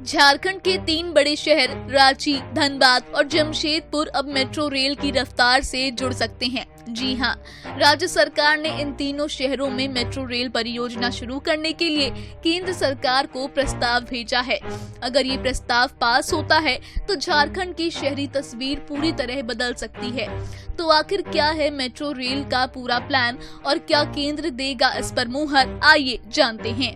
झारखंड के 3 बड़े शहर रांची, धनबाद और जमशेदपुर अब मेट्रो रेल की रफ्तार से जुड़ सकते हैं। जी हां, राज्य सरकार ने इन तीनों शहरों में मेट्रो रेल परियोजना शुरू करने के लिए केंद्र सरकार को प्रस्ताव भेजा है। अगर ये प्रस्ताव पास होता है तो झारखंड की शहरी तस्वीर पूरी तरह बदल सकती है। तो आखिर क्या है मेट्रो रेल का पूरा प्लान और क्या केंद्र देगा इस पर मुहर, आइए जानते हैं।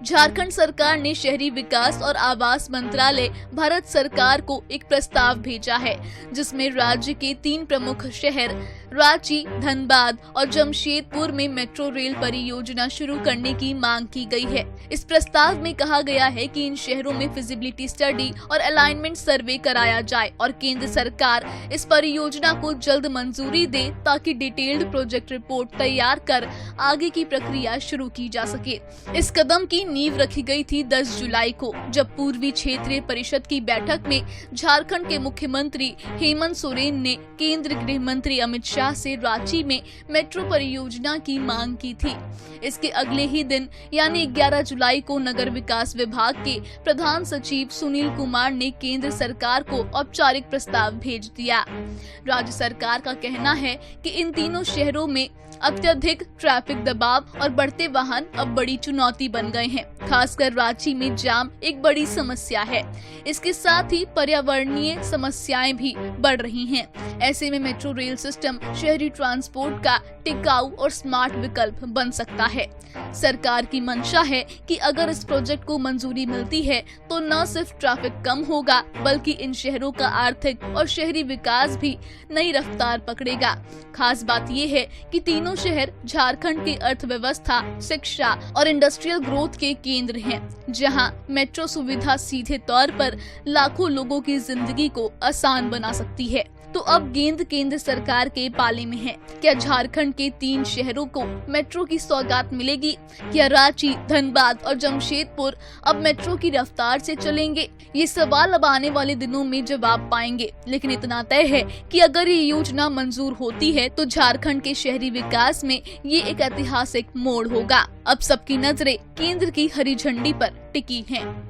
झारखंड सरकार ने शहरी विकास और आवास मंत्रालय भारत सरकार को एक प्रस्ताव भेजा है, जिसमें राज्य के 3 प्रमुख शहर रांची, धनबाद और जमशेदपुर में मेट्रो रेल परियोजना शुरू करने की मांग की गई है। इस प्रस्ताव में कहा गया है कि इन शहरों में फिजिबिलिटी स्टडी और अलाइनमेंट सर्वे कराया जाए और केंद्र सरकार इस परियोजना को जल्द मंजूरी दे, ताकि डिटेल्ड प्रोजेक्ट रिपोर्ट तैयार कर आगे की प्रक्रिया शुरू की जा सके। इस कदम की नींव रखी गई थी 10 जुलाई को, जब पूर्वी क्षेत्रीय परिषद की बैठक में झारखंड के मुख्यमंत्री हेमंत सोरेन ने केंद्र गृह मंत्री अमित शाह से रांची में मेट्रो परियोजना की मांग की थी। इसके अगले ही दिन यानी 11 जुलाई को नगर विकास विभाग के प्रधान सचिव सुनील कुमार ने केंद्र सरकार को औपचारिक प्रस्ताव भेज दिया। राज्य सरकार का कहना है कि इन तीनों शहरों में अत्यधिक ट्रैफिक दबाव और बढ़ते वाहन अब बड़ी चुनौती बन गए हैं। खासकर रांची में जाम एक बड़ी समस्या है। इसके साथ ही पर्यावरणीय समस्याएं भी बढ़ रही हैं। ऐसे में मेट्रो रेल सिस्टम शहरी ट्रांसपोर्ट का टिकाऊ और स्मार्ट विकल्प बन सकता है। सरकार की मंशा है कि अगर इस प्रोजेक्ट को मंजूरी मिलती है तो न सिर्फ ट्रैफिक कम होगा, बल्कि इन शहरों का आर्थिक और शहरी विकास भी नई रफ्तार पकड़ेगा। खास बात ये है कि तीनों शहर झारखंड की अर्थव्यवस्था, शिक्षा और इंडस्ट्रियल ग्रोथ के केंद्र हैं, जहां मेट्रो सुविधा सीधे तौर पर लाखों लोगों की जिंदगी को आसान बना सकती है। तो अब गेंद केंद्र सरकार के पाले में है। क्या झारखंड के 3 शहरों को मेट्रो की सौगात मिलेगी? क्या रांची, धनबाद और जमशेदपुर अब मेट्रो की रफ्तार से चलेंगे? ये सवाल अब आने वाले दिनों में जवाब पाएंगे। लेकिन इतना तय है कि अगर ये योजना मंजूर होती है तो झारखंड के शहरी विकास में ये एक ऐतिहासिक मोड़ होगा। अब सबकी नजरें केंद्र की हरी झंडी पर टिकी हैं।